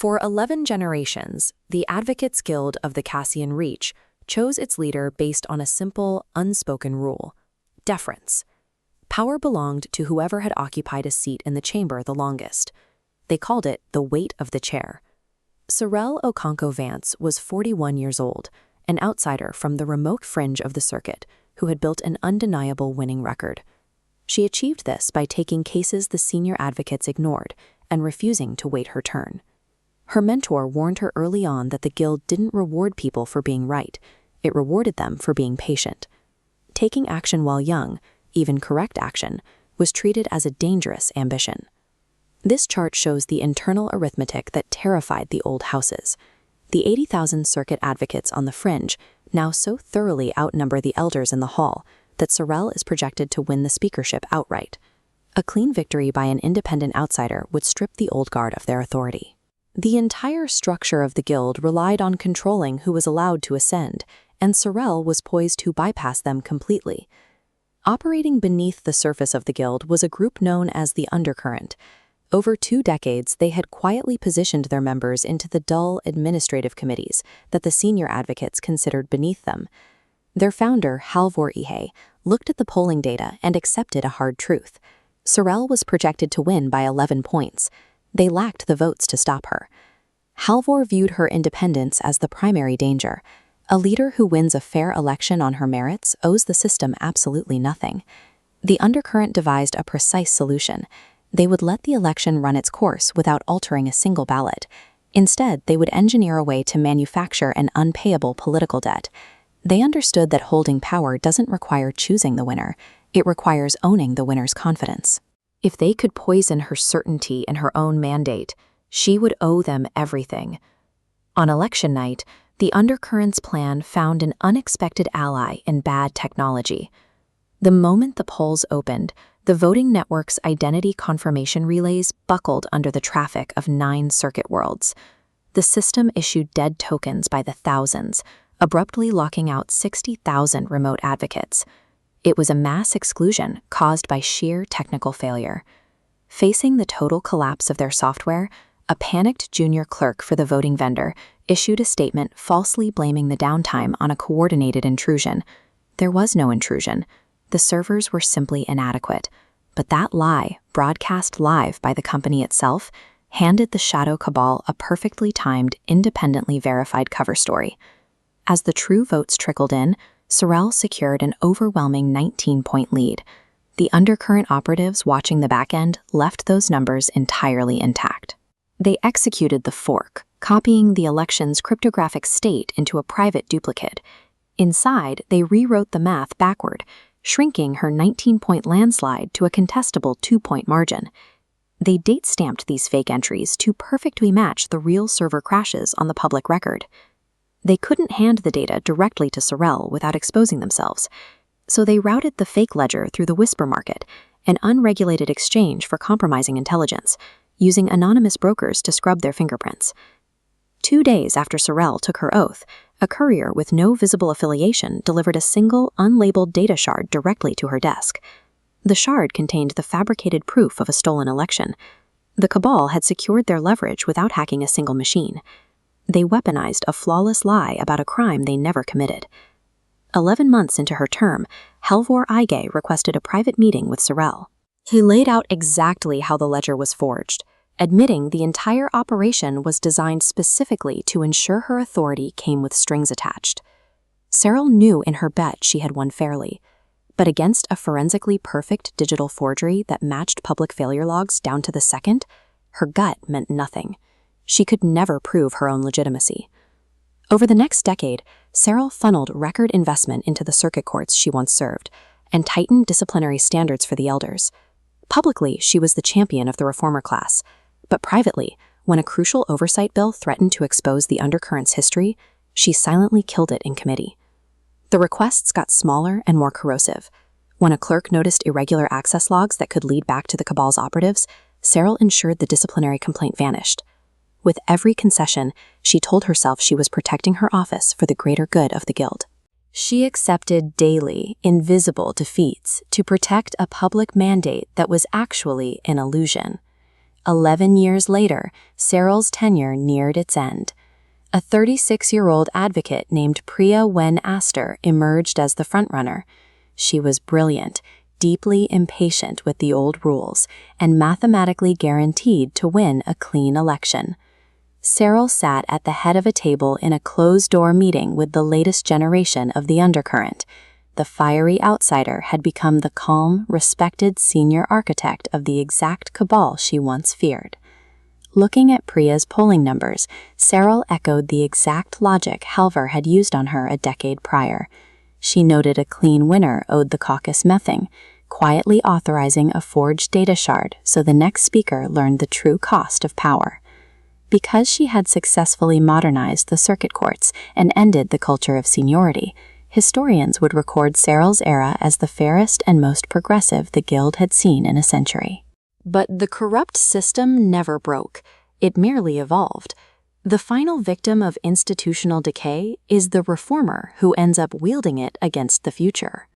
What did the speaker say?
For 11 generations, the Advocates Guild of the Cassian Reach chose its leader based on a simple, unspoken rule: deference. Power belonged to whoever had occupied a seat in the chamber the longest. They called it the weight of the chair. Sorrel Okonkwo Vance was 41 years old, an outsider from the remote fringe of the circuit who had built an undeniable winning record. She achieved this by taking cases the senior advocates ignored and refusing to wait her turn. Her mentor warned her early on that the guild didn't reward people for being right, it rewarded them for being patient. Taking action while young, even correct action, was treated as a dangerous ambition. This chart shows the internal arithmetic that terrified the old houses. The 80,000 circuit advocates on the fringe now so thoroughly outnumber the elders in the hall that Sorrel is projected to win the speakership outright. A clean victory by an independent outsider would strip the old guard of their authority. The entire structure of the guild relied on controlling who was allowed to ascend, and Sorrel was poised to bypass them completely. Operating beneath the surface of the guild was a group known as the Undercurrent. Over 2 decades, they had quietly positioned their members into the dull administrative committees that the senior advocates considered beneath them. Their founder, Halvor Ihe, looked at the polling data and accepted a hard truth. Sorrel was projected to win by 11 points. They lacked the votes to stop her. Halvor viewed her independence as the primary danger. A leader who wins a fair election on her merits owes the system absolutely nothing. The Undercurrent devised a precise solution. They would let the election run its course without altering a single ballot. Instead, they would engineer a way to manufacture an unpayable political debt. They understood that holding power doesn't require choosing the winner. It requires owning the winner's confidence. If they could poison her certainty in her own mandate, she would owe them everything. On election night, the Undercurrent's plan found an unexpected ally in bad technology. The moment the polls opened, the voting network's identity confirmation relays buckled under the traffic of 9 circuit worlds. The system issued dead tokens by the thousands, abruptly locking out 60,000 remote advocates. It was a mass exclusion caused by sheer technical failure. Facing the total collapse of their software, a panicked junior clerk for the voting vendor issued a statement falsely blaming the downtime on a coordinated intrusion. There was no intrusion. The servers were simply inadequate. But that lie, broadcast live by the company itself, handed the Shadow Cabal a perfectly timed, independently verified cover story. As the true votes trickled in, Sorrel secured an overwhelming 19-point lead. The Undercurrent operatives watching the back end left those numbers entirely intact. They executed the fork, copying the election's cryptographic state into a private duplicate. Inside, they rewrote the math backward, shrinking her 19-point landslide to a contestable 2-point margin. They date-stamped these fake entries to perfectly match the real server crashes on the public record. They couldn't hand the data directly to Sorrel without exposing themselves, so they routed the fake ledger through the Whisper Market, an unregulated exchange for compromising intelligence, using anonymous brokers to scrub their fingerprints. 2 days after Sorrel took her oath, a courier with no visible affiliation delivered a single, unlabeled data shard directly to her desk. The shard contained the fabricated proof of a stolen election. The Cabal had secured their leverage without hacking a single machine. They weaponized a flawless lie about a crime they never committed. 11 months into her term, Halvor Ihe requested a private meeting with Sorrel. He laid out exactly how the ledger was forged, admitting the entire operation was designed specifically to ensure her authority came with strings attached. Sorrel knew in her bet she had won fairly, but against a forensically perfect digital forgery that matched public failure logs down to the second, her gut meant nothing. She could never prove her own legitimacy. Over the next decade, Sorrel funneled record investment into the circuit courts she once served and tightened disciplinary standards for the elders. Publicly, she was the champion of the reformer class, but privately, when a crucial oversight bill threatened to expose the Undercurrent's history, she silently killed it in committee. The requests got smaller and more corrosive. When a clerk noticed irregular access logs that could lead back to the Cabal's operatives, Sorrel ensured the disciplinary complaint vanished. With every concession, she told herself she was protecting her office for the greater good of the guild. She accepted daily, invisible defeats to protect a public mandate that was actually an illusion. 11 years later, Serral's tenure neared its end. A 36-year-old advocate named Priya Wen Astor emerged as the frontrunner. She was brilliant, deeply impatient with the old rules, and mathematically guaranteed to win a clean election. Serral sat at the head of a table in a closed-door meeting with the latest generation of the undercurrent. The fiery outsider had become the calm, respected senior architect of the exact cabal she once feared. Looking at Priya's polling numbers, Serral echoed the exact logic Halvor had used on her a decade prior. She noted a clean winner owed the caucus nothing, quietly authorizing a forged data shard so the next speaker learned the true cost of power. Because she had successfully modernized the circuit courts and ended the culture of seniority, historians would record Serral's era as the fairest and most progressive the Guild had seen in a century. But the corrupt system never broke. It merely evolved. The final victim of institutional decay is the reformer who ends up wielding it against the future.